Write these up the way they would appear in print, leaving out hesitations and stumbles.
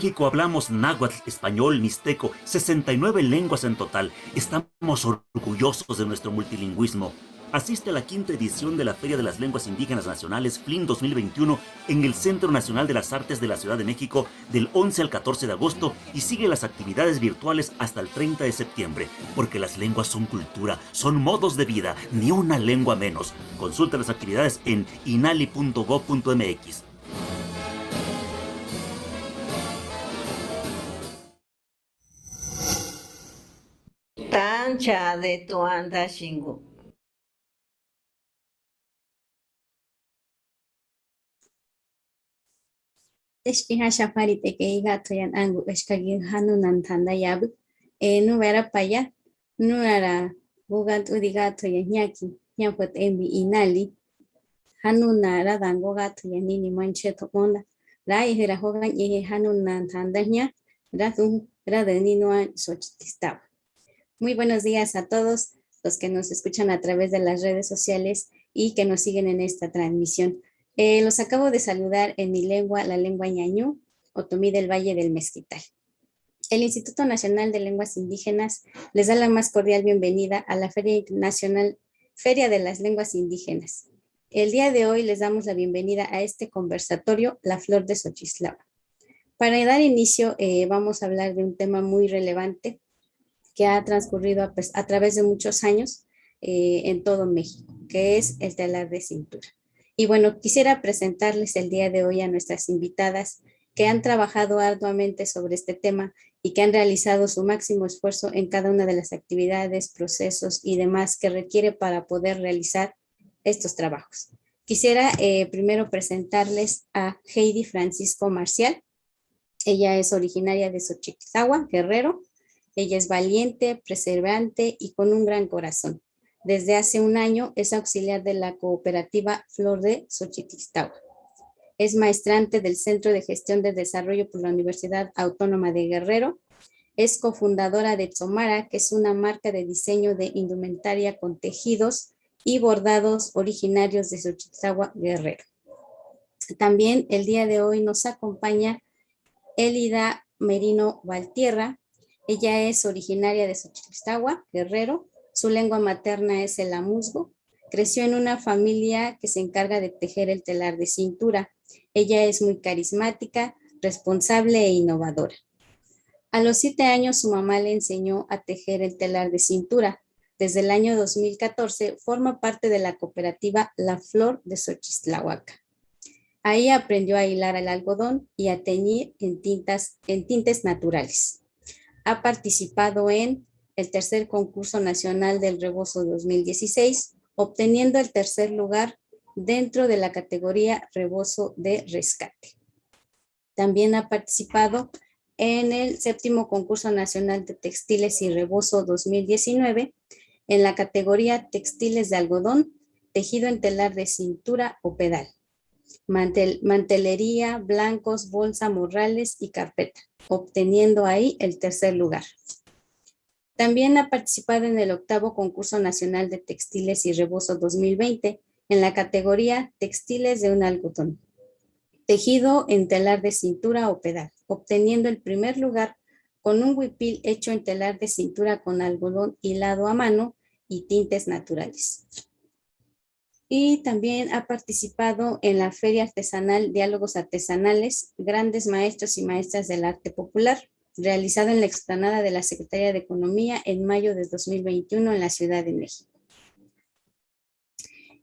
México hablamos náhuatl, español, mixteco, 69 lenguas en total. Estamos orgullosos de nuestro multilingüismo. Asiste a la quinta edición de la Feria de las Lenguas Indígenas Nacionales FLIN 2021 en el Centro Nacional de las Artes de la Ciudad de México del 11 al 14 de agosto y sigue las actividades virtuales hasta el 30 de septiembre, porque las lenguas son cultura, son modos de vida, ni una lengua menos. Consulta las actividades en inali.gov.mx. Tancha de Tuanda Shingu. Teshpiha shapari teke gato yan angu eshkagi hanunan tanda yabu. No vera paya, no era bugant udigato yan nyaki, nyapot embi inali. Hanuna radango gato yan nini mancheto onda. Rai hera hogan yehe hanunan tanda nya, radun radaninoan sochistaba. Muy buenos días a todos los que nos escuchan a través de las redes sociales y que nos siguen en esta transmisión. Los acabo de saludar en mi lengua, la lengua ñañú, otomí del Valle del Mezquital. El Instituto Nacional de Lenguas Indígenas les da la más cordial bienvenida a la Feria Internacional, Feria de las Lenguas Indígenas. El día de hoy les damos la bienvenida a este conversatorio, La Flor de Xochislaba. Para dar inicio, vamos a hablar de un tema muy relevante que ha transcurrido a través de muchos años en todo México, que es el telar de cintura. Y bueno, quisiera presentarles el día de hoy a nuestras invitadas que han trabajado arduamente sobre este tema y que han realizado su máximo esfuerzo en cada una de las actividades, procesos y demás que requiere para poder realizar estos trabajos. Quisiera primero presentarles a Heidi Francisco Marcial. Ella es originaria de Xochitlahua, Guerrero. Ella es valiente, perseverante y con un gran corazón. Desde hace un año es auxiliar de la cooperativa Flor de Xochitlahua. Es maestrante del Centro de Gestión de Desarrollo por la Universidad Autónoma de Guerrero. Es cofundadora de Tsomara, que es una marca de diseño de indumentaria con tejidos y bordados originarios de Xochitlahua, Guerrero. También el día de hoy nos acompaña Elida Merino Valtierra. Ella es originaria de Xochitlahua, Guerrero. Su lengua materna es el amuzgo. Creció en una familia que se encarga de tejer el telar de cintura. Ella es muy carismática, responsable e innovadora. A los 7 años su mamá le enseñó a tejer el telar de cintura. Desde el año 2014 forma parte de la cooperativa La Flor de Xochitlahuaca. Ahí aprendió a hilar el algodón y a teñir en tintes naturales. Ha participado en el tercer concurso nacional del rebozo 2016, obteniendo el tercer lugar dentro de la categoría rebozo de rescate. También ha participado en el séptimo concurso nacional de textiles y rebozo 2019 en la categoría textiles de algodón, tejido en telar de cintura o pedal, mantelería, blancos, bolsa, morrales y carpeta, obteniendo ahí el tercer lugar. También ha participado en el octavo concurso nacional de textiles y rebozo 2020 en la categoría textiles de un algodón, tejido en telar de cintura o pedal, obteniendo el primer lugar con un huipil hecho en telar de cintura con algodón hilado a mano y tintes naturales. Y también ha participado en la Feria Artesanal Diálogos Artesanales, Grandes Maestros y Maestras del Arte Popular, realizado en la explanada de la Secretaría de Economía en mayo de 2021 en la Ciudad de México.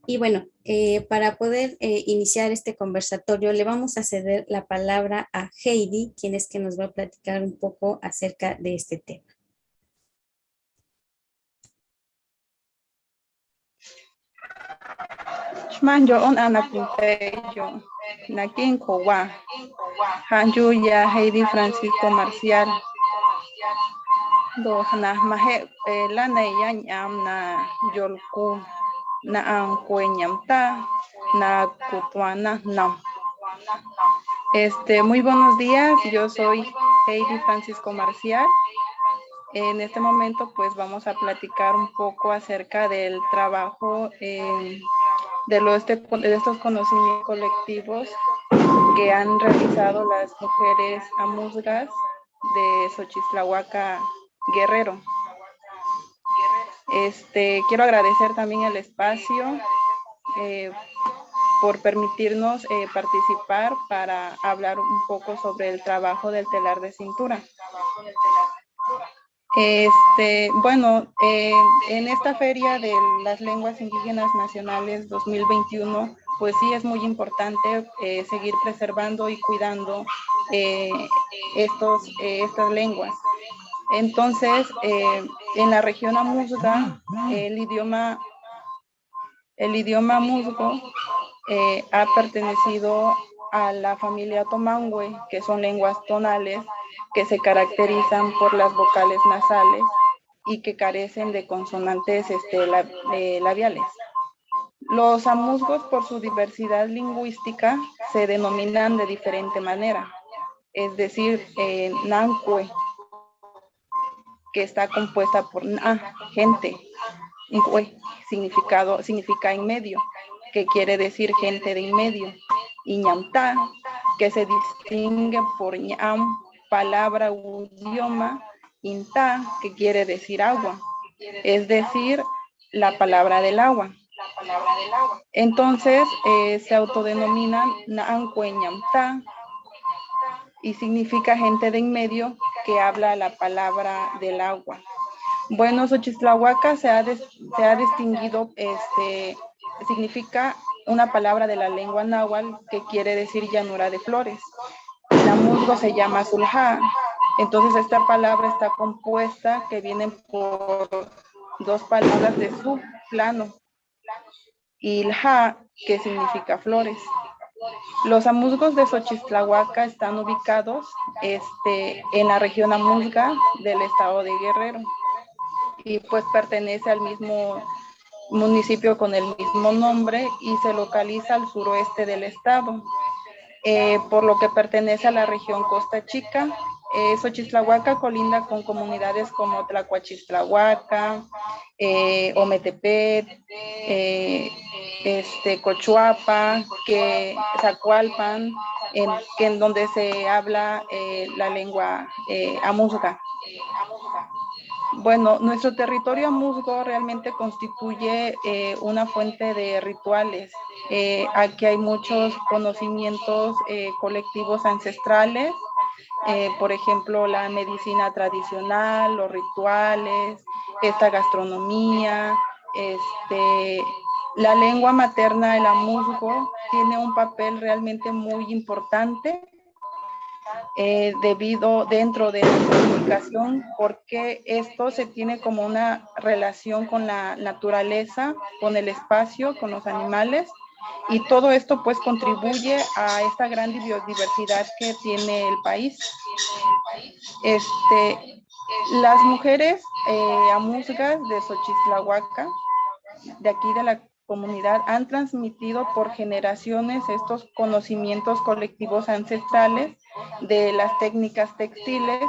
Y bueno, para poder iniciar este conversatorio, le vamos a ceder la palabra a Heidi, quien es que nos va a platicar un poco acerca de este tema. Manjo on anapunteyo, nakin kowa, hanju ya Heidi Francisco Marcial. Do na mahe lana ya nyam na yolku na ankueñamta na kutuana nam. Muy buenos días, yo soy Heidi Francisco Marcial. En este momento pues vamos a platicar un poco acerca del trabajo de estos conocimientos colectivos que han realizado las mujeres amuzgas de Xochitlahuaca, Guerrero. Quiero agradecer también el espacio por permitirnos participar para hablar un poco sobre el trabajo del telar de cintura. Bueno, en esta Feria de las Lenguas Indígenas Nacionales 2021, pues sí es muy importante seguir preservando y cuidando estas lenguas. Entonces, en la región amuzga, el idioma musgo ha pertenecido a la familia Tomangüe, que son lenguas tonales que se caracterizan por las vocales nasales y que carecen de consonantes labiales. Los amuzgos, por su diversidad lingüística, se denominan de diferente manera, es decir, Nancue, que está compuesta por na, gente, Incue, significa en medio, que quiere decir gente de en medio, y ñamta, que se distingue por ñam, palabra u idioma, inta, que quiere decir agua, es decir, la palabra del agua. Entonces, se autodenominan Naancue ñamta, y significa gente de en medio que habla la palabra del agua. Bueno, Xochitlahuaca se ha distinguido, significa una palabra de la lengua náhuatl que quiere decir llanura de flores. El amuzgo se llama Zulja. Entonces esta palabra está compuesta, que vienen por dos palabras de su, plano, y Ilja, que significa flores. Los amuzgos de Xochitlahuaca están ubicados en la región amuzga del estado de Guerrero, y pues pertenece al mismo municipio con el mismo nombre y se localiza al suroeste del estado, por lo que pertenece a la región Costa Chica. Xochitlahuaca colinda con comunidades como Tlacuachistlahuaca, Ometepet, Cochuapa, Zacualpan, en donde se habla la lengua amuzga. Bueno, nuestro territorio amuzgo realmente constituye una fuente de rituales. Aquí hay muchos conocimientos colectivos ancestrales, por ejemplo, la medicina tradicional, los rituales, esta gastronomía, la lengua materna, el amuzgo, tiene un papel realmente muy importante dentro de la comunicación, porque esto se tiene como una relación con la naturaleza, con el espacio, con los animales, y todo esto pues contribuye a esta gran biodiversidad que tiene el país. Las mujeres amuzgas de Xochitlahuaca, de aquí de la comunidad, han transmitido por generaciones estos conocimientos colectivos ancestrales de las técnicas textiles,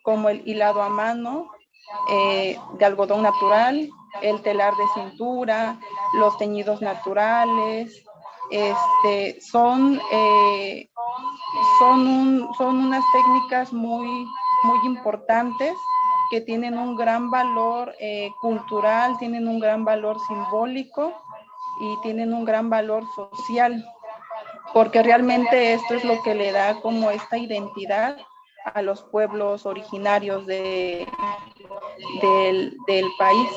como el hilado a mano, de algodón natural, el telar de cintura, los teñidos naturales. Son unas técnicas muy importantes, que tienen un gran valor cultural, tienen un gran valor simbólico y tienen un gran valor social, porque realmente esto es lo que le da como esta identidad a los pueblos originarios del país.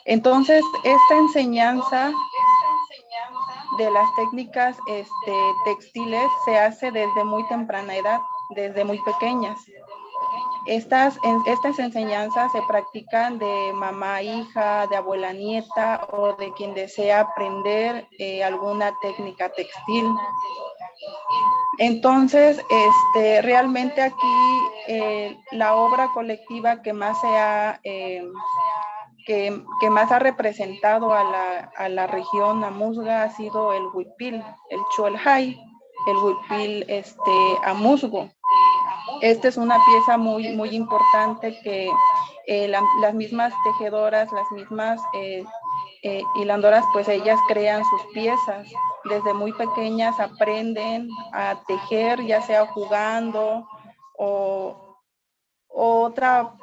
Entonces, esta enseñanza de las técnicas textiles se hace desde muy temprana edad, desde muy pequeñas. Estas enseñanzas se practican de mamá a hija, de abuela a nieta, o de quien desea aprender alguna técnica textil. Entonces, realmente aquí la obra colectiva que más que más ha representado a la región amuzga ha sido el huipil, el cholhay, el huipil amuzgo. Esta es una pieza muy importante que las mismas tejedoras, las mismas hilandoras, pues ellas crean sus piezas. Desde muy pequeñas aprenden a tejer, ya sea jugando o otra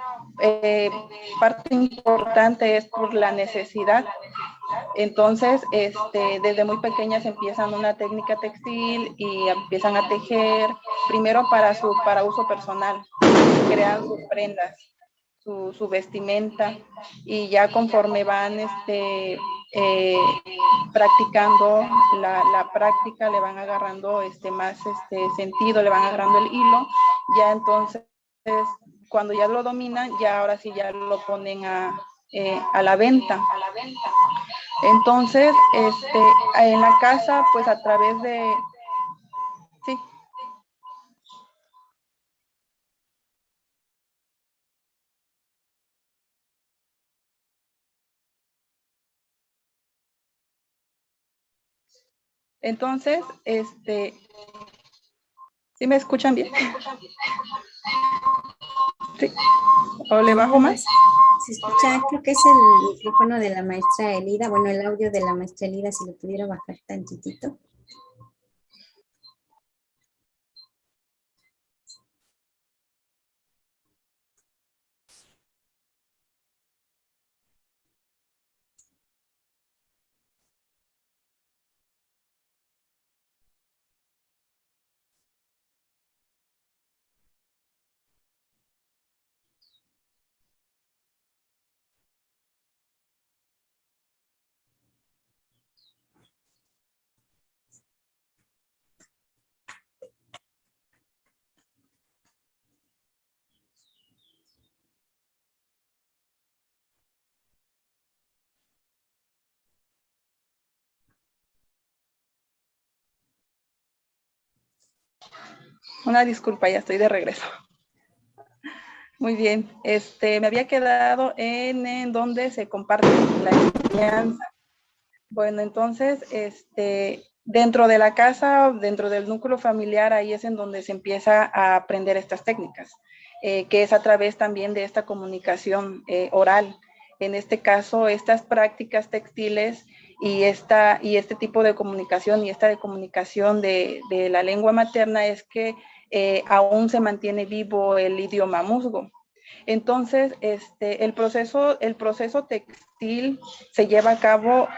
parte importante es por la necesidad. Entonces, desde muy pequeñas empiezan una técnica textil y empiezan a tejer, primero para uso personal, crean sus prendas, su vestimenta, y ya conforme van practicando la práctica, le van agarrando más sentido, le van agarrando el hilo, ya entonces cuando ya lo dominan, ya ahora sí ya lo ponen a la venta. Entonces, en la casa, pues a través de... Sí. Entonces, ¿sí me escuchan bien? Sí. ¿O le bajo más? Se escucha, creo que es el micrófono de la maestra Elida, bueno, el audio de la maestra Elida, si lo pudiera bajar tantitito. Una disculpa, ya estoy de regreso. Muy bien, me había quedado en donde se comparte la enseñanza. Bueno, entonces, dentro de la casa, dentro del núcleo familiar, ahí es en donde se empieza a aprender estas técnicas, que es a través también de esta comunicación oral. En este caso, estas prácticas textiles y este tipo de comunicación y esta de comunicación de la lengua materna es que aún se mantiene vivo el idioma musgo. Entonces, el proceso textil se lleva a cabo,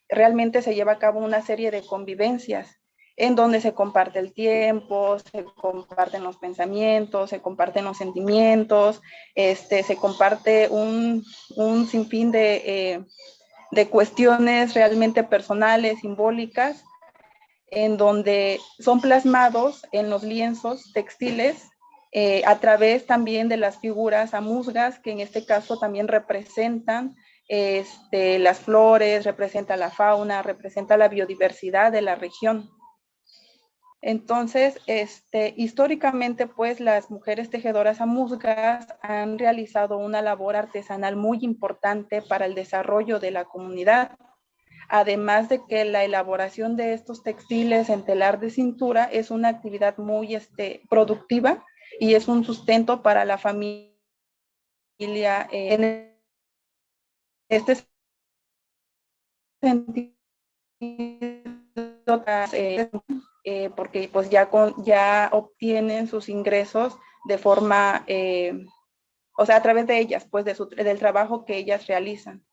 realmente se lleva a cabo una serie de convivencias en donde se comparte el tiempo, se comparten los pensamientos, se comparten los sentimientos, se comparte un sinfín de cuestiones realmente personales, simbólicas, en donde son plasmados en los lienzos textiles a través también de las figuras amusgas, que en este caso también representan las flores, representa la fauna, representa la biodiversidad de la región. Entonces, históricamente, pues, las mujeres tejedoras amusgas han realizado una labor artesanal muy importante para el desarrollo de la comunidad. Además de que la elaboración de estos textiles en telar de cintura es una actividad muy productiva y es un sustento para la familia en este sentido, porque pues ya obtienen sus ingresos de forma, o sea, a través de ellas, pues del trabajo que ellas realizan.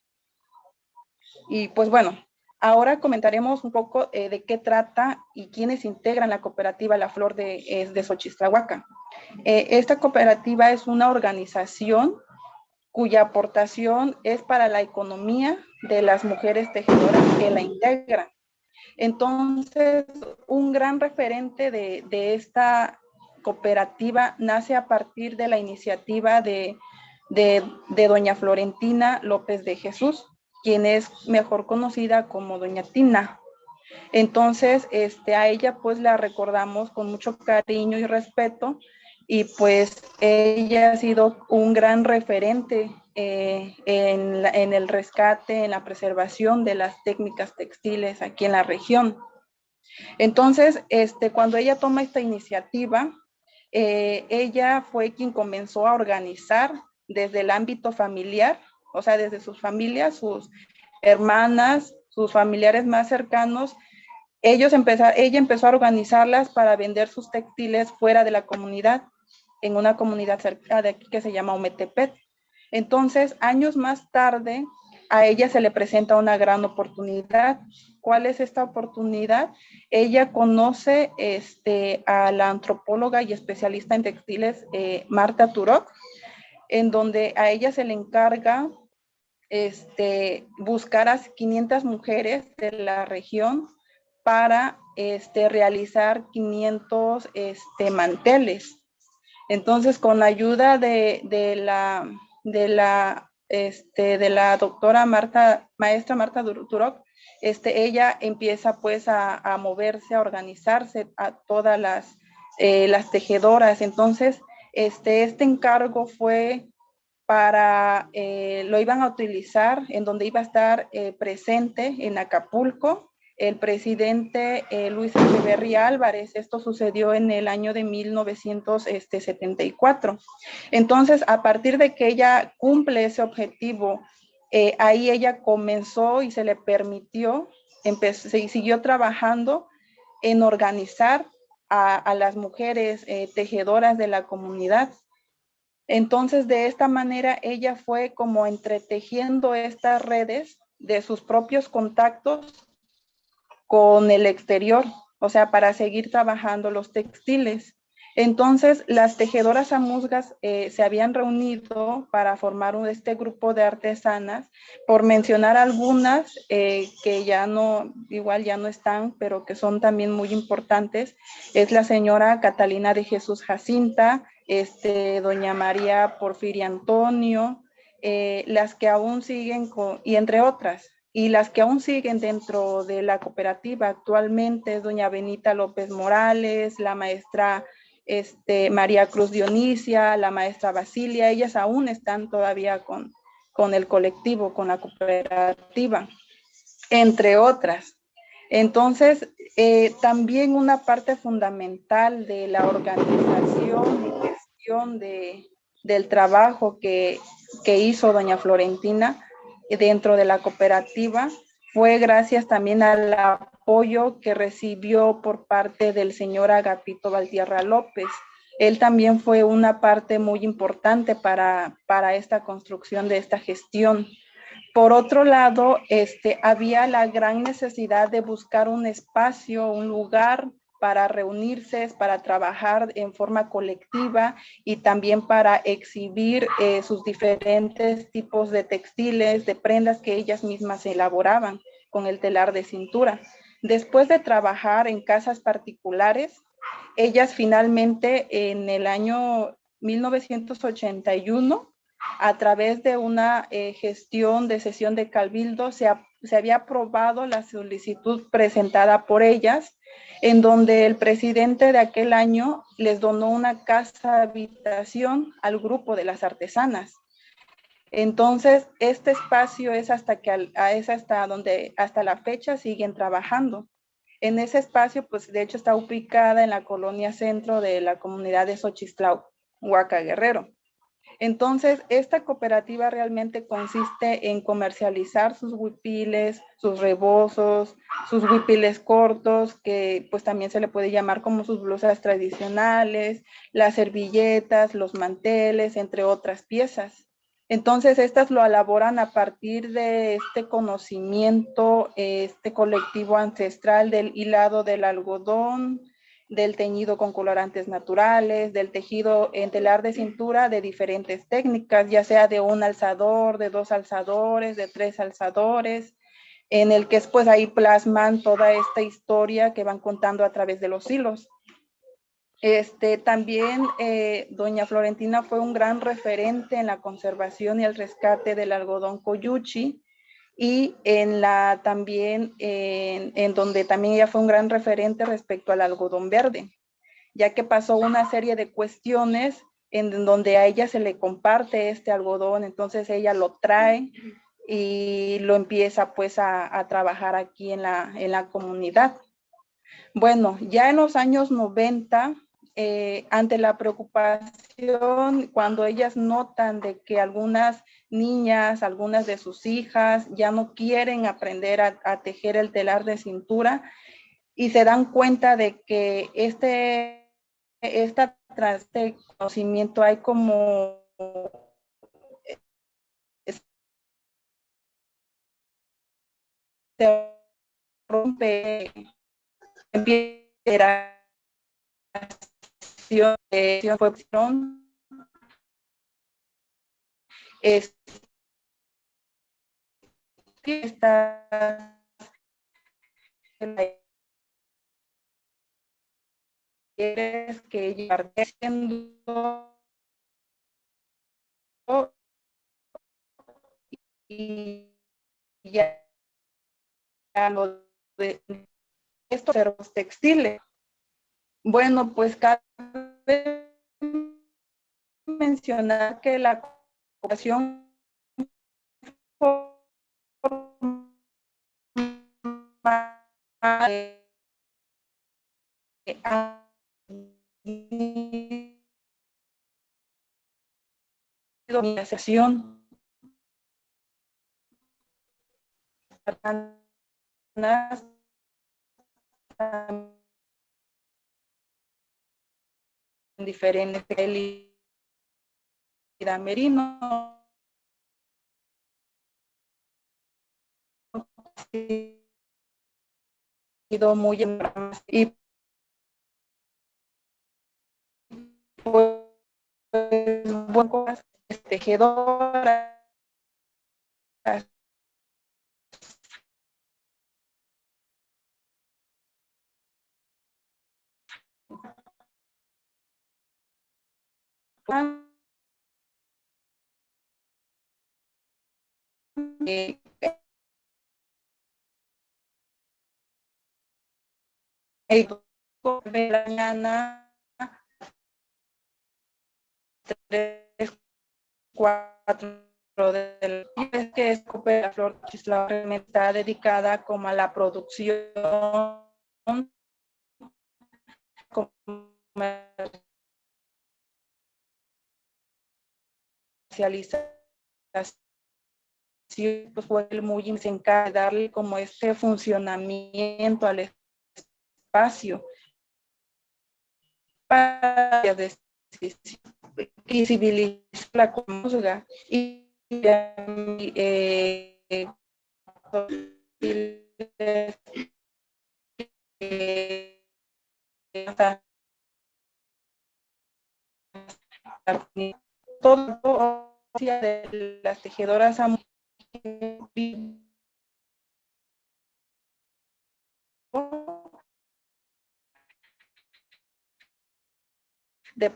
Y pues bueno, ahora comentaremos un poco de qué trata y quiénes integran la cooperativa La Flor de Xochistlahuaca. Esta cooperativa es una organización cuya aportación es para la economía de las mujeres tejedoras que la integran. Entonces, un gran referente de esta cooperativa nace a partir de la iniciativa de doña Florentina López de Jesús, quien es mejor conocida como doña Tina. Entonces, a ella pues la recordamos con mucho cariño y respeto, y pues ella ha sido un gran referente en el rescate, en la preservación de las técnicas textiles aquí en la región. Entonces, cuando ella toma esta iniciativa, ella fue quien comenzó a organizar desde el ámbito familiar, o sea, desde sus familias, hermanas, sus familiares más cercanos, ella empezó a organizarlas para vender sus textiles fuera de la comunidad, en una comunidad cerca de aquí que se llama Ometepec. Entonces, años más tarde, a ella se le presenta una gran oportunidad. ¿Cuál es esta oportunidad? Ella conoce a la antropóloga y especialista en textiles, Marta Turok, en donde a ella se le encarga buscar a 500 mujeres de la región para realizar 500 manteles. Entonces, con la ayuda de la doctora maestra Marta Turok, ella empieza pues a moverse, a organizarse a todas las tejedoras. Entonces, este encargo fue lo iban a utilizar en donde iba a estar presente en Acapulco el presidente Luis Echeverría Álvarez. Esto sucedió en el año de 1974. Entonces, a partir de que ella cumple ese objetivo, ahí ella comenzó y se le permitió, y siguió trabajando en organizar a las mujeres tejedoras de la comunidad. Entonces, de esta manera, ella fue como entretejiendo estas redes de sus propios contactos con el exterior, o sea, para seguir trabajando los textiles. Entonces, las tejedoras amuzgas se habían reunido para formar este grupo de artesanas, por mencionar algunas que igual ya no están, pero que son también muy importantes. Es la señora Catalina de Jesús Jacinta, doña María Porfiria Antonio, las que aún siguen y entre otras. Y las que aún siguen dentro de la cooperativa actualmente es doña Benita López Morales, la maestra María Cruz Dionisia, la maestra Basilia. Ellas aún están todavía con el colectivo, con la cooperativa, entre otras. Entonces, también una parte fundamental de la organización y gestión del trabajo que hizo doña Florentina dentro de la cooperativa fue gracias también al apoyo que recibió por parte del señor Agapito Valtierra López. Él también fue una parte muy importante para esta construcción de esta gestión. Por otro lado, había la gran necesidad de buscar un espacio, un lugar para reunirse, para trabajar en forma colectiva y también para exhibir sus diferentes tipos de textiles, de prendas que ellas mismas elaboraban con el telar de cintura. Después de trabajar en casas particulares, ellas finalmente en el año 1981, a través de una gestión de sesión de cabildo, se había aprobado la solicitud presentada por ellas, en donde el presidente de aquel año les donó una casa habitación al grupo de las artesanas. Entonces, este espacio es hasta la fecha siguen trabajando. En ese espacio, pues de hecho está ubicada en la colonia centro de la comunidad de Xochitlán, Huaca Guerrero. Entonces, esta cooperativa realmente consiste en comercializar sus huipiles, sus rebozos, sus huipiles cortos, que pues también se le puede llamar como sus blusas tradicionales, las servilletas, los manteles, entre otras piezas. Entonces, estas lo elaboran a partir de este conocimiento, este colectivo ancestral del hilado del algodón, del teñido con colorantes naturales, del tejido en telar de cintura de diferentes técnicas, ya sea de un alzador, de 2 alzadores, de 3 alzadores, en el que pues ahí plasman toda esta historia que van contando a través de los hilos. También doña Florentina fue un gran referente en la conservación y el rescate del algodón coyuchi, y también en donde también ella fue un gran referente respecto al algodón verde, ya que pasó una serie de cuestiones en donde a ella se le comparte este algodón, entonces ella lo trae y lo empieza pues a trabajar aquí en la comunidad. Bueno, ya en los años 90 ante la preocupación, cuando ellas notan de que algunas niñas, algunas de sus hijas ya no quieren aprender a tejer el telar de cintura y se dan cuenta de que este conocimiento hay como se rompe, empieza es que está que ella haciendo y ya lo de estos cerros textiles. Bueno, pues cabe mencionar que la cooperación organización diferentes merino muy y pues buenas tejedoras de la mañana 3, 4 del es que es la flor realmente está dedicada como a la producción comercialización, pues fue muy se encarga de darle como ese funcionamiento al espacio para visibilizar la música y todo de las tejedoras de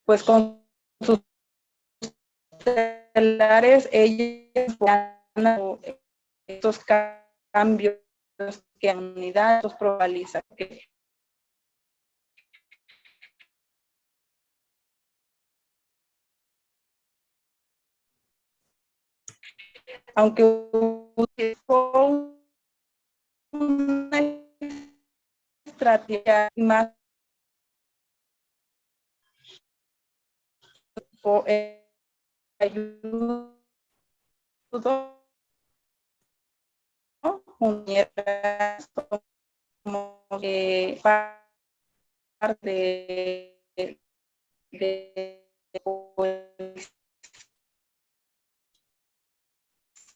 pues con sus telares ellos estos cambios que en unidad los probabiliza que aunque utilizó una estrategia más ayudó como parte de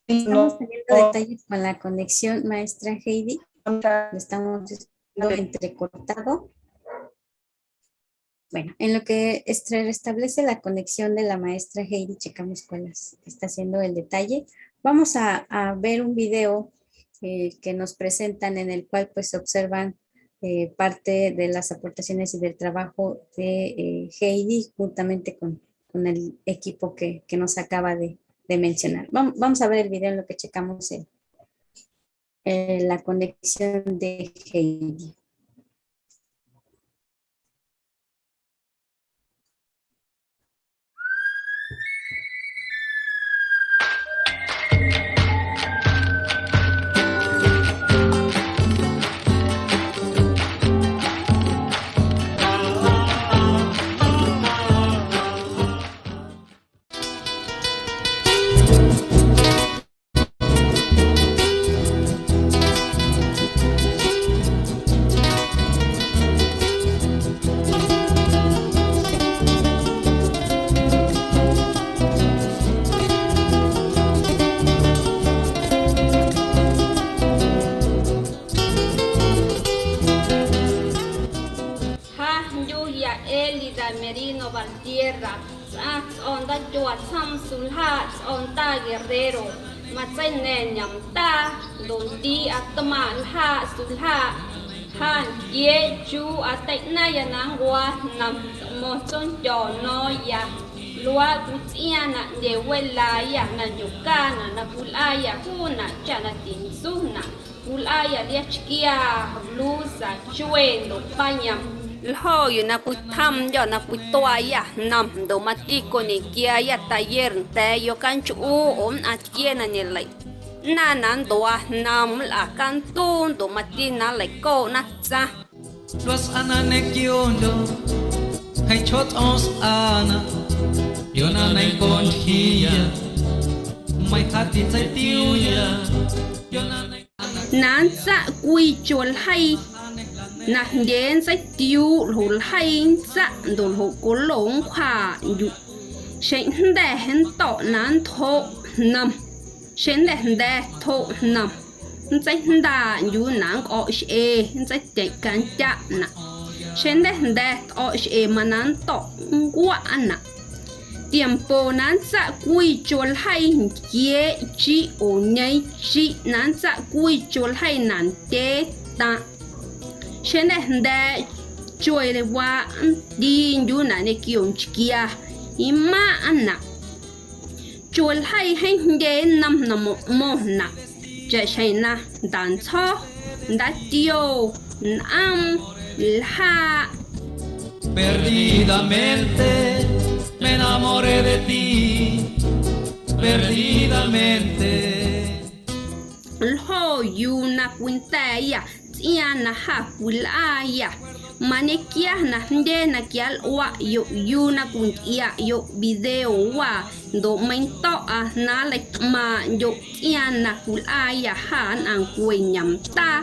Estamos teniendo detalles con la conexión, maestra Heidi. Lo estamos escuchando entrecortado. Bueno, en lo que restablece la conexión de la maestra Heidi, checamos cuál está haciendo el detalle. Vamos a ver un video que nos presentan en el cual pues observan parte de las aportaciones y del trabajo de Heidi juntamente con el equipo que nos acaba de mencionar. Vamos a ver el video en lo que checamos la conexión de Heidi. Merino Valtierra, on da Joa Samsul Hats on ta Guerrero, Matsenen Yamta, Dondi Atman Ha Sulha, Han Ye Chu Atekna Yanangwa Nam Moson Jono Ya. Lua kutiana de welaya na yukana na pulaya kuna chana tinsuna pulaya liachkia blusa chuendo panyam lhoyo na putam yo na putoya nam do matiko ni kia ya tayer te yo kanchu atkiena ni lai nanan doa nam la kantun do matina lai ko na sa los ananekiondo hay chot ons ana Yona na con hia mai khati chai tiu ya Yona na nan sa quy chuol hay na đến sa tiu hul hay sa dol ho ko long kha yu shen de hen to nan tho nam shen de tho nam chai da yu nan o she chai te kan cha na shen de o she manan to kwa na tiempo nan sa quy chul hay ye chi o nhai chi nan sa quy chul hay nan te ta shen de choi le wa di yu na ne kion chikia ima ana chul hay de nam mo na je shaina dan cho da tio am ha perdidamente me enamoré de ti perdidamente Lho yu na quintaya tia na ha kulaya manekia na hde na kial wa yu na kuntia yo video wa do mento a na lek ma yo tia na kulaya han ang kuenyam ta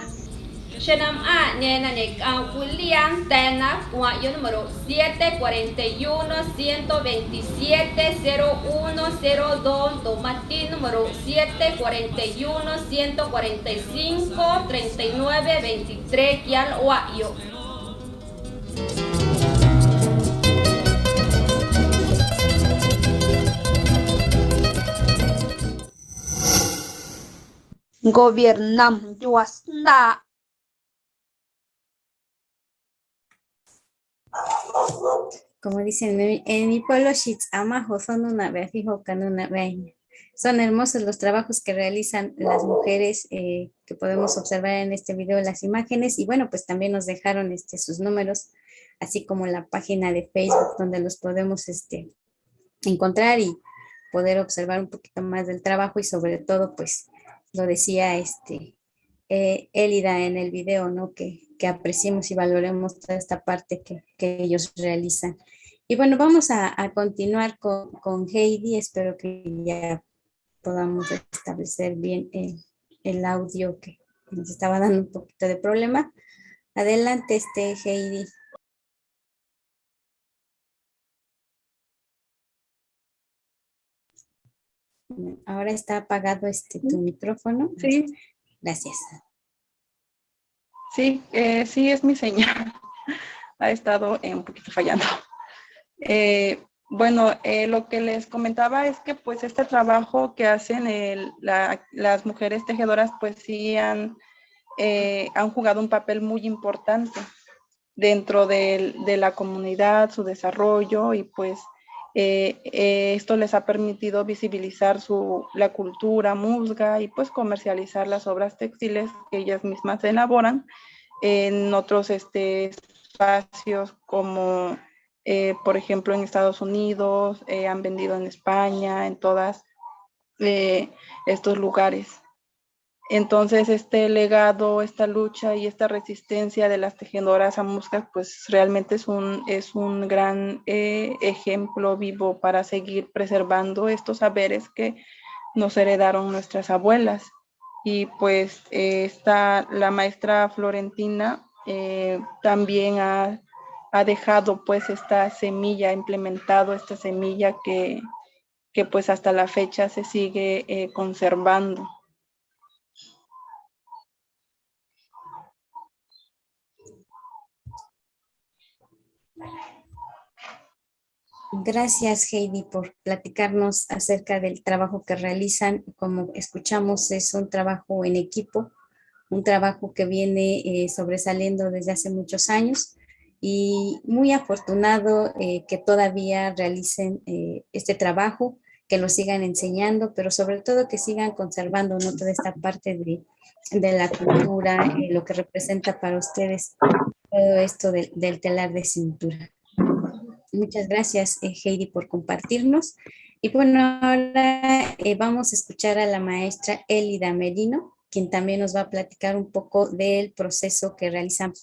Shenam A, nena ne Julián, Tena, yo número 741-127-0102, Tomatín número 741-145-39-23, Kial Oayo. Gobernam Yuasna. Como dicen, en mi pueblo Shitzamajo son una vejijo una veña. Son hermosos los trabajos que realizan las mujeres que podemos observar en este video, las imágenes. Y bueno, pues también nos dejaron sus números, así como la página de Facebook donde los podemos encontrar y poder observar un poquito más del trabajo y sobre todo, pues, lo decía Elida en el video, ¿no? Que apreciemos y valoremos toda esta parte que ellos realizan. Y bueno, vamos a continuar con Heidi. Espero que ya podamos establecer bien el audio que nos estaba dando un poquito de problema. Adelante, Heidi. Ahora está apagado tu micrófono. Sí. Gracias. Sí, sí es mi señal. Ha estado un poquito fallando. Bueno, lo que les comentaba es que pues este trabajo que hacen las mujeres tejedoras pues sí han jugado un papel muy importante dentro de la comunidad, su desarrollo y pues esto les ha permitido visibilizar la cultura musga y pues comercializar las obras textiles que ellas mismas elaboran en otros espacios como por ejemplo en Estados Unidos, han vendido en España, en todas estos lugares. Entonces este legado, esta lucha y esta resistencia de las tejedoras musgas pues realmente es un gran ejemplo vivo para seguir preservando estos saberes que nos heredaron nuestras abuelas. Y pues la maestra Florentina también ha dejado pues esta semilla, ha implementado esta semilla que pues hasta la fecha se sigue conservando. Gracias, Heidi, por platicarnos acerca del trabajo que realizan. Como escuchamos, es un trabajo en equipo, un trabajo que viene sobresaliendo desde hace muchos años y muy afortunado que todavía realicen este trabajo, que lo sigan enseñando, pero sobre todo que sigan conservando, ¿no?, toda esta parte de la cultura, lo que representa para ustedes todo esto del telar de cintura. Muchas gracias, Heidi, por compartirnos. Y bueno, ahora vamos a escuchar a la maestra Elida Merino, quien también nos va a platicar un poco del proceso que realizan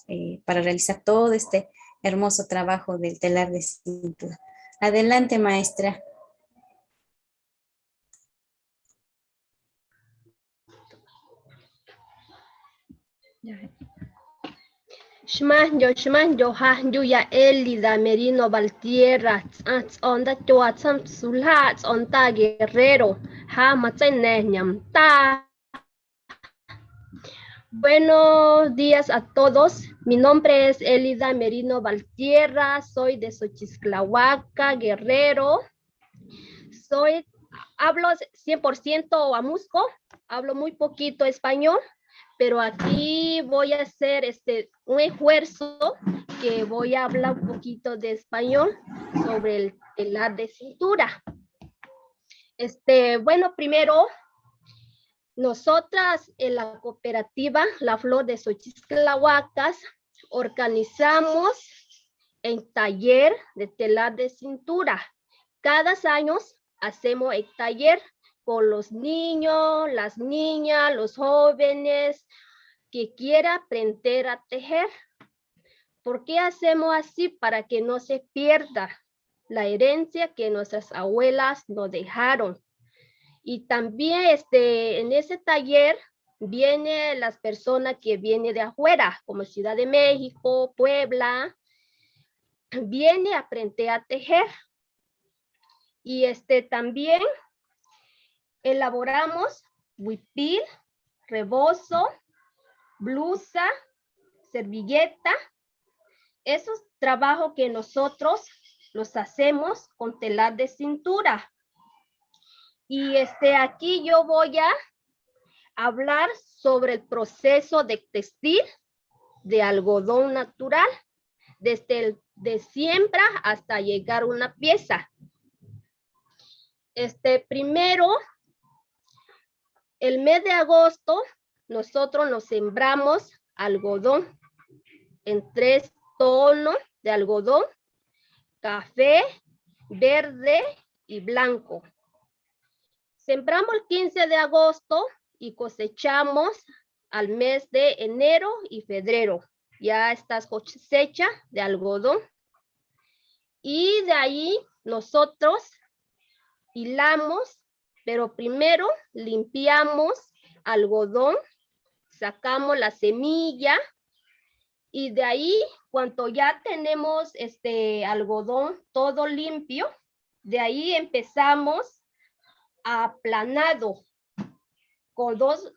para realizar todo este hermoso trabajo del telar de cintura. Adelante, maestra. Shmanjo hahju ya Elida Merino Valtierra onda chuatsam sulhats onta guerrero ha nyamta. Buenos días a todos. Mi nombre es Elida Merino Valtierra, soy de Xochixtlahuaca, Guerrero. Hablo 100% amusco, hablo muy poquito español, pero aquí voy a hacer un esfuerzo que voy a hablar un poquito de español sobre el telar de cintura. Bueno, primero, nosotras en la cooperativa La Flor de Xochixtlahuacas organizamos el taller de telar de cintura. Cada año hacemos el taller con los niños, las niñas, los jóvenes que quieran aprender a tejer. ¿Por qué hacemos así? Para que no se pierda la herencia que nuestras abuelas nos dejaron. Y también en ese taller vienen las personas que vienen de afuera, como Ciudad de México, Puebla, viene a aprender a tejer. Y también elaboramos huipil, rebozo, blusa, servilleta. Esos trabajos que nosotros los hacemos con telar de cintura. Y aquí yo voy a hablar sobre el proceso de textil de algodón natural, desde de siembra hasta llegar a una pieza. Primero, el mes de agosto, nosotros nos sembramos algodón en 3 tonos de algodón: café, verde y blanco. Sembramos el 15 de agosto y cosechamos al mes de enero y febrero. Ya está cosecha de algodón. Y de ahí nosotros hilamos, pero primero limpiamos algodón, sacamos la semilla y de ahí, cuando ya tenemos algodón todo limpio, de ahí empezamos aplanado con dos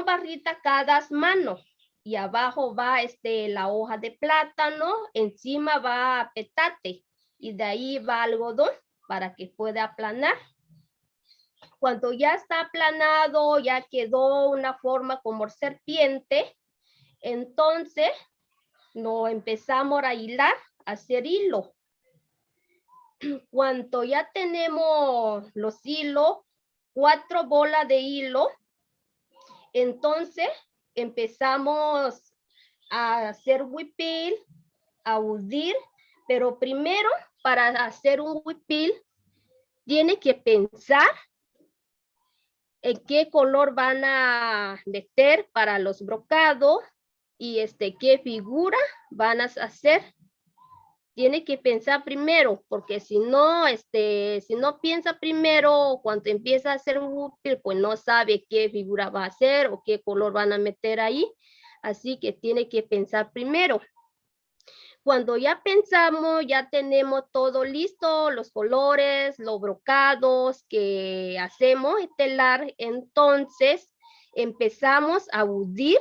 barritas cada mano, y abajo va la hoja de plátano, encima va petate y de ahí va algodón para que pueda aplanar. Cuando ya está aplanado, ya quedó una forma como serpiente, entonces nos empezamos a hilar, a hacer hilo. Cuando ya tenemos los hilos, 4 bolas de hilo, entonces empezamos a hacer huipil, a urdir, pero primero para hacer un huipil tiene que pensar en qué color van a meter para los brocados y qué figura van a hacer. Tiene que pensar primero, porque si no piensa primero, cuando empieza a hacer un huipil, pues no sabe qué figura va a hacer o qué color van a meter ahí. Así que tiene que pensar primero. Cuando ya pensamos, ya tenemos todo listo, los colores, los brocados que hacemos, el telar, entonces empezamos a urdir.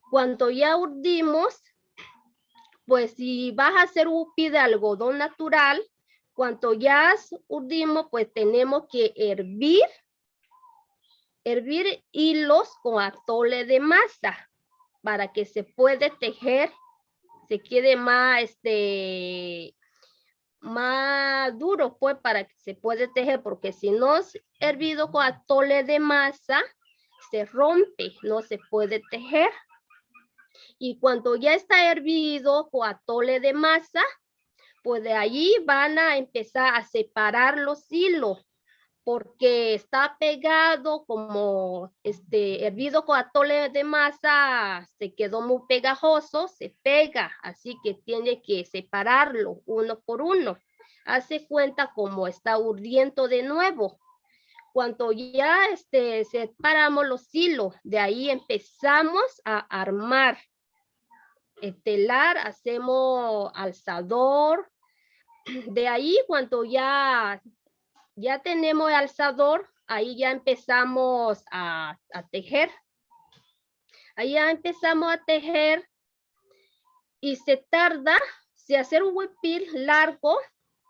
Cuando ya urdimos, pues si vas a hacer upi de algodón natural, cuando ya urdimos, pues tenemos que hervir hilos con atole de masa para que se pueda tejer, se quede más, más duro, pues, para que se pueda tejer, porque si no es hervido con atole de masa, se rompe, no se puede tejer. Y cuando ya está hervido con atole de masa, pues de allí van a empezar a separar los hilos, porque está pegado como hervido con atole de masa, se quedó muy pegajoso, se pega, así que tiene que separarlo uno por uno. Hace cuenta como está urdiendo de nuevo. Cuando ya separamos los hilos, de ahí empezamos a armar. El telar, hacemos alzador. De ahí cuando ya tenemos el alzador, ahí ya empezamos a tejer. Ahí ya empezamos a tejer y se tarda, si hacer un huipil largo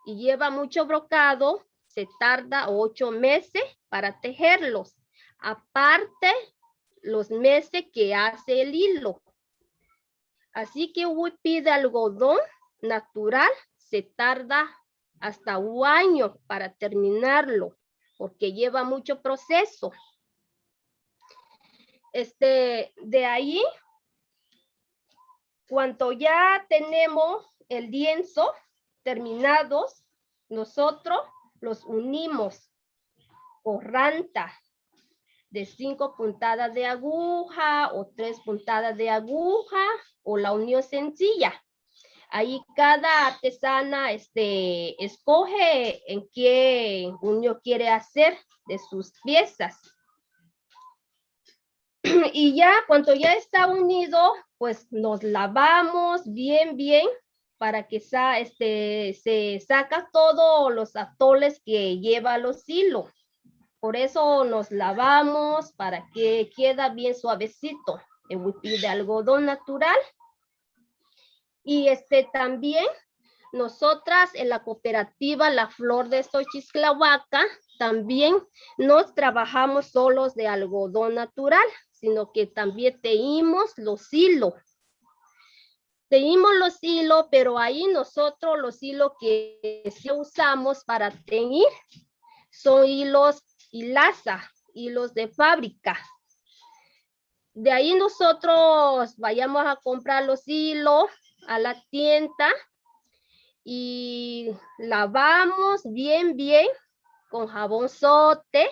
y lleva mucho brocado, se tarda 8 meses para tejerlos. Aparte, los meses que hace el hilo. Así que un huipil de algodón natural se tarda hasta un año para terminarlo, porque lleva mucho proceso. De ahí, cuando ya tenemos el lienzo terminados, nosotros los unimos con ranta de 5 puntadas de aguja o 3 puntadas de aguja o la unión sencilla. Ahí cada artesana escoge en qué unión quiere hacer de sus piezas. Y ya cuando ya está unido, pues nos lavamos bien para que se saca todos los atoles que lleva los hilos. Por eso nos lavamos para que quede bien suavecito el huipil de algodón natural. Y también nosotras en la cooperativa La Flor de Xochixtlahuaca también nos trabajamos solos de algodón natural, sino que también teñimos los hilos. Teñimos los hilos, pero ahí nosotros los hilos que sí usamos para teñir son hilos hilaza, hilos de fábrica. De ahí nosotros vayamos a comprar los hilos a la tienda y lavamos bien con jabón sote.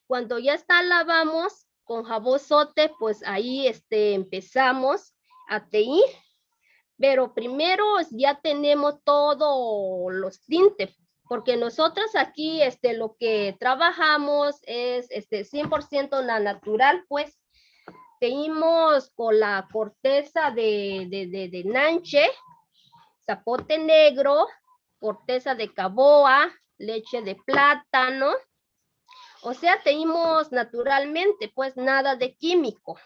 Cuando ya está lavamos con jabón sote, pues ahí empezamos a teñir. Pero primero ya tenemos todos los tintes, porque nosotros aquí lo que trabajamos es 100% natural, pues teñimos con la corteza de nanche, zapote negro, corteza de caboa, leche de plátano. O sea, teñimos naturalmente, pues nada de químico.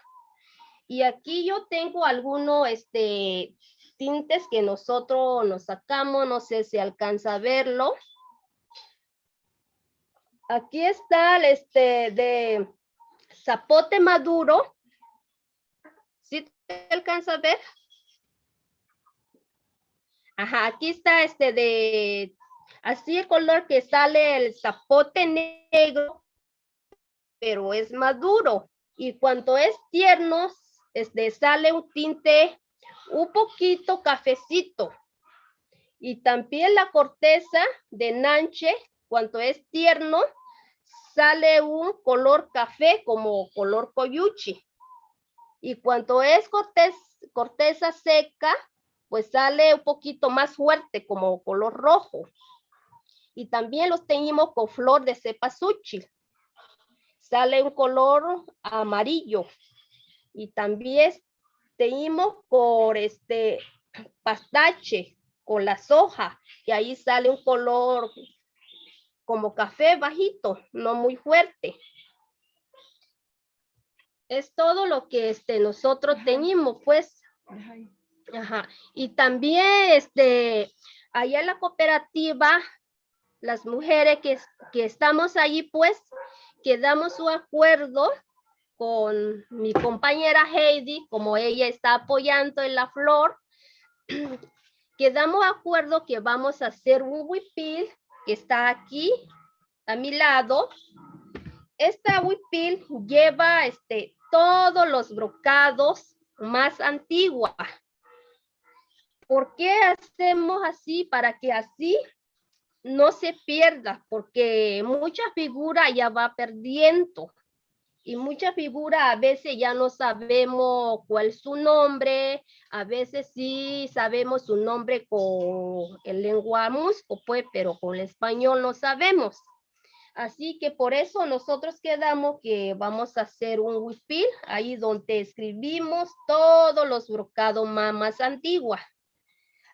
Y aquí yo tengo algunos tintes que nosotros nos sacamos, no sé si alcanza a verlo. Aquí está el de zapote maduro. ¿Sí te alcanza a ver? Ajá, aquí está así el color que sale el zapote negro, pero es maduro. Y cuando es tierno, sale un tinte un poquito cafecito. Y también la corteza de nanche, cuando es tierno, sale un color café como color coyuchi. Y cuando es corteza seca, pues sale un poquito más fuerte como color rojo. Y también los teñimos con flor de cempasúchil. Sale un color amarillo. Y también teñimos por pastache, con las hojas, y ahí sale un color como café bajito, no muy fuerte. Es todo lo que nosotros teñimos, pues. Ajá. Y también allá en la cooperativa, las mujeres que estamos allí, pues, quedamos un acuerdo con mi compañera Heidi, como ella está apoyando en la flor, quedamos de acuerdo que vamos a hacer un huipil que está aquí a mi lado. Esta huipil lleva todos los brocados más antiguos. ¿Por qué hacemos así? Para que así no se pierda, porque mucha figura ya va perdiendo. Y mucha figura a veces ya no sabemos cuál es su nombre, a veces sí sabemos su nombre con el lengua musco, pues, pero con el español no sabemos. Así que por eso nosotros quedamos que vamos a hacer un huipil, ahí donde escribimos todos los brocados más antiguos.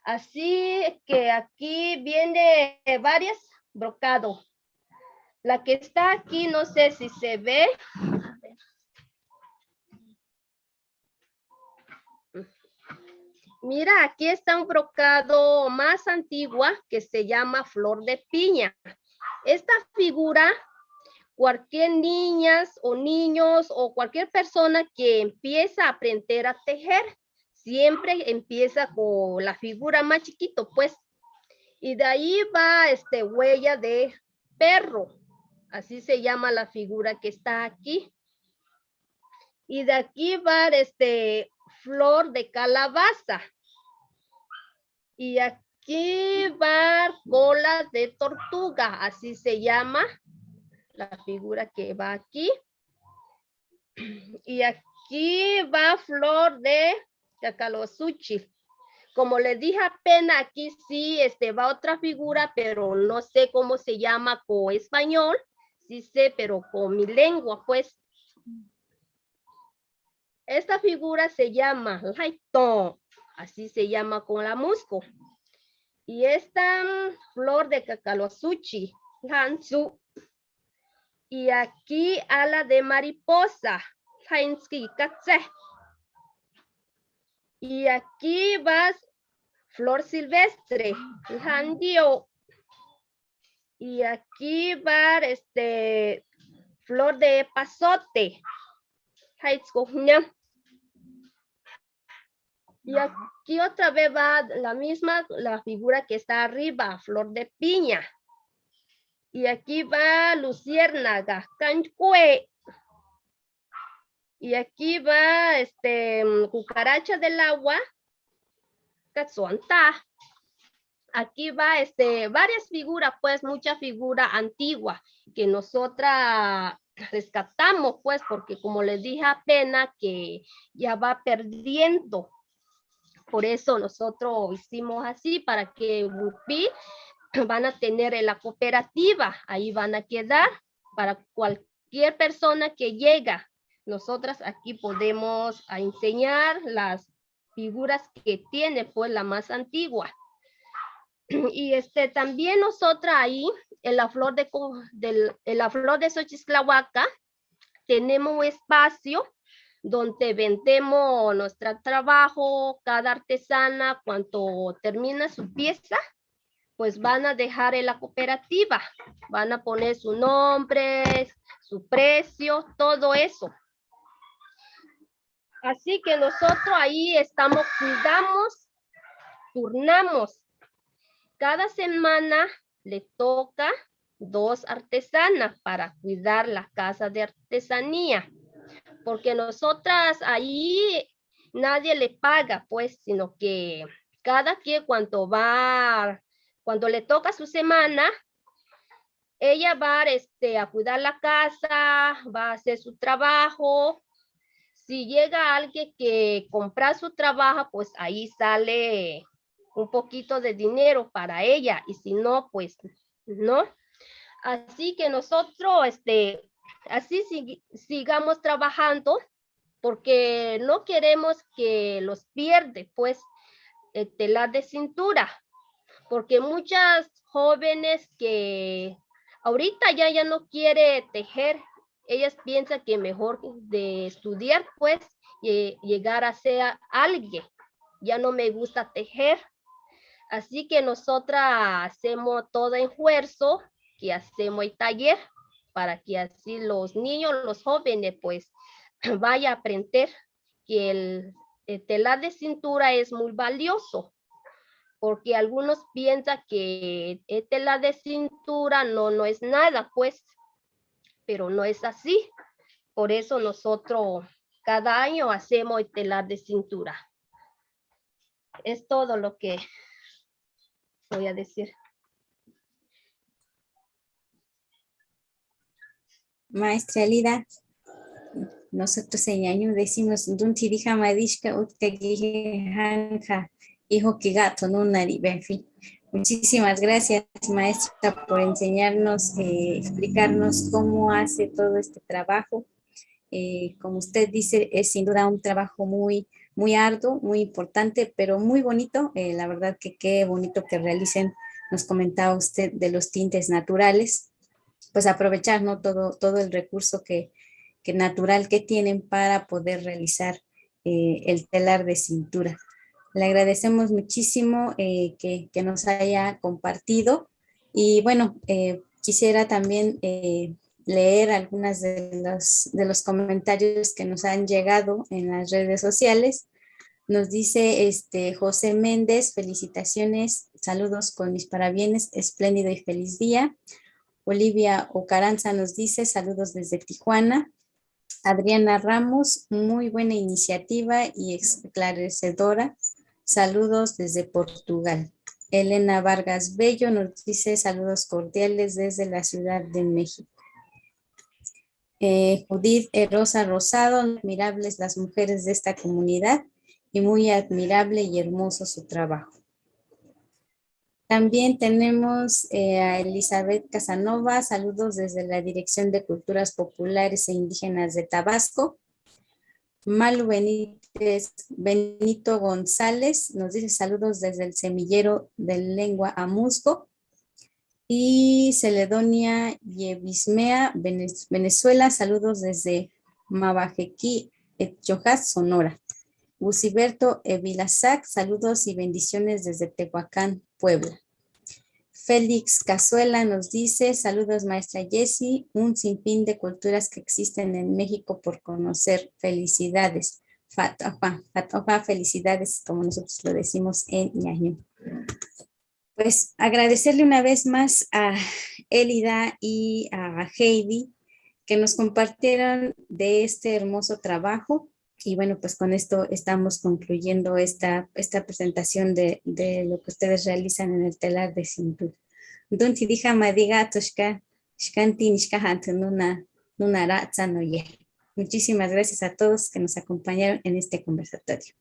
Así que aquí viene varias brocados. La que está aquí, no sé si se ve. Mira, aquí está un brocado más antigua que se llama flor de piña. Esta figura, cualquier niñas o niños o cualquier persona que empieza a aprender a tejer, siempre empieza con la figura más chiquito, pues. Y de ahí va huella de perro. Así se llama la figura que está aquí. Y de aquí va flor de calabaza. Y aquí va cola de tortuga, así se llama la figura que va aquí. Y aquí va flor de cacalosuchil. Como les dije apenas, aquí sí va otra figura, pero no sé cómo se llama con español. Sí sé, pero con mi lengua, pues. Esta figura se llama laitón, así se llama con la musco. Y esta flor de cacalosuchi, lanzu. Y aquí ala de mariposa, lainski katse. Y aquí va flor silvestre, landio. Y aquí va flor de pasote, laitskohñam. Y aquí otra vez va la misma, la figura que está arriba, flor de piña. Y aquí va luciérnaga, cancue. Y aquí va cucaracha del agua, catsuanta. Aquí va varias figuras, pues mucha figura antigua que nosotras rescatamos, pues, porque como les dije apenas que ya va perdiendo. Por eso nosotros hicimos así, para que Wupi van a tener en la cooperativa, ahí van a quedar para cualquier persona que llega. Nosotras aquí podemos enseñar las figuras que tiene, pues la más antigua. Y también nosotras ahí en la flor de Xochitlahuaca tenemos un espacio donde vendemos nuestro trabajo, cada artesana, cuando termina su pieza, pues van a dejar en la cooperativa, van a poner su nombre, su precio, todo eso. Así que nosotros ahí cuidamos, turnamos. Cada semana le toca 2 artesanas para cuidar la casa de artesanía. Porque nosotras ahí nadie le paga, pues, sino que cada quien cuando le toca su semana, ella va a cuidar la casa, va a hacer su trabajo. Si llega alguien que compra su trabajo, pues ahí sale un poquito de dinero para ella, y si no, pues no. Así que nosotros, así sigamos trabajando, porque no queremos que los pierde, pues, el telar de cintura, porque muchas jóvenes que ahorita ya no quiere tejer, ellas piensan que mejor de estudiar, pues, llegar a ser alguien. ya no me gusta tejer. Así que nosotras hacemos todo esfuerzo que hacemos el taller para que así los niños, los jóvenes, pues vaya a aprender que el telar de cintura es muy valioso, porque algunos piensan que el telar de cintura no es nada, pues, pero no es así. Por eso nosotros cada año hacemos el telar de cintura. Es todo lo que voy a decir. Maestra Lida, nosotros en Ñañú decimos Dunti dija madishka utkagija hijo que gato no nari, en fin. Muchísimas gracias, maestra, por enseñarnos, explicarnos cómo hace todo este trabajo. Como usted dice, es sin duda un trabajo muy, muy arduo, muy importante, pero muy bonito. La verdad que qué bonito que realicen, nos comentaba usted de los tintes naturales, pues aprovechar, ¿no? todo el recurso que natural que tienen para poder realizar el telar de cintura. Le agradecemos muchísimo que nos haya compartido y bueno, quisiera también leer algunas de los comentarios que nos han llegado en las redes sociales. Nos dice José Méndez, felicitaciones, saludos con mis parabienes, espléndido y feliz día. Olivia Ocaranza nos dice saludos desde Tijuana. Adriana Ramos, muy buena iniciativa y esclarecedora. Saludos desde Portugal. Elena Vargas Bello nos dice saludos cordiales desde la Ciudad de México. Judith Rosa Rosado, admirables las mujeres de esta comunidad y muy admirable y hermoso su trabajo. También tenemos a Elizabeth Casanova, saludos desde la Dirección de Culturas Populares e Indígenas de Tabasco. Malu Benito González nos dice saludos desde el Semillero de Lengua Amusgo. Y Celedonia Yevismea, Venezuela, saludos desde Mabajequí, Etchojas, Sonora. Guciberto Evilazac, saludos y bendiciones desde Tehuacán, Puebla. Félix Cazuela nos dice, saludos maestra Jessie, un sinfín de culturas que existen en México por conocer. Felicidades. Fatoja, felicidades, como nosotros lo decimos en Ñañú. Pues agradecerle una vez más a Elida y a Heidi que nos compartieron de este hermoso trabajo. Y bueno, pues con esto estamos concluyendo esta presentación de lo que ustedes realizan en el telar de cintura. Dunti dija madiga toshka shkanti nishka nuna ratza no ye. Muchísimas gracias a todos que nos acompañaron en este conversatorio.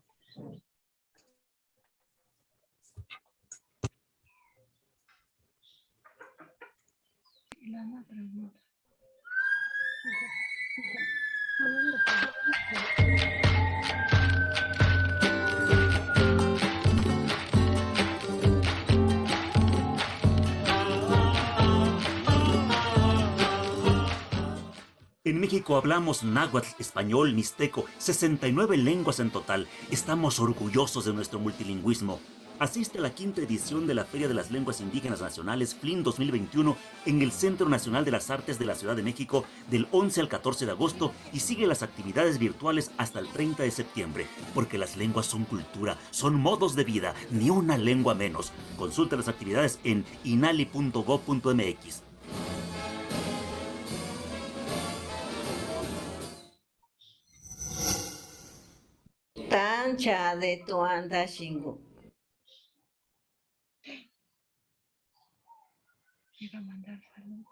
En México hablamos náhuatl, español, mixteco, 69 lenguas en total. Estamos orgullosos de nuestro multilingüismo. Asiste a la 5ª edición de la Feria de las Lenguas Indígenas Nacionales FLIN 2021 en el Centro Nacional de las Artes de la Ciudad de México del 11 al 14 de agosto y sigue las actividades virtuales hasta el 30 de septiembre, porque las lenguas son cultura, son modos de vida, ni una lengua menos. Consulta las actividades en inali.gov.mx. Tancha de tu anda Shingu. Iba a mandar saludos.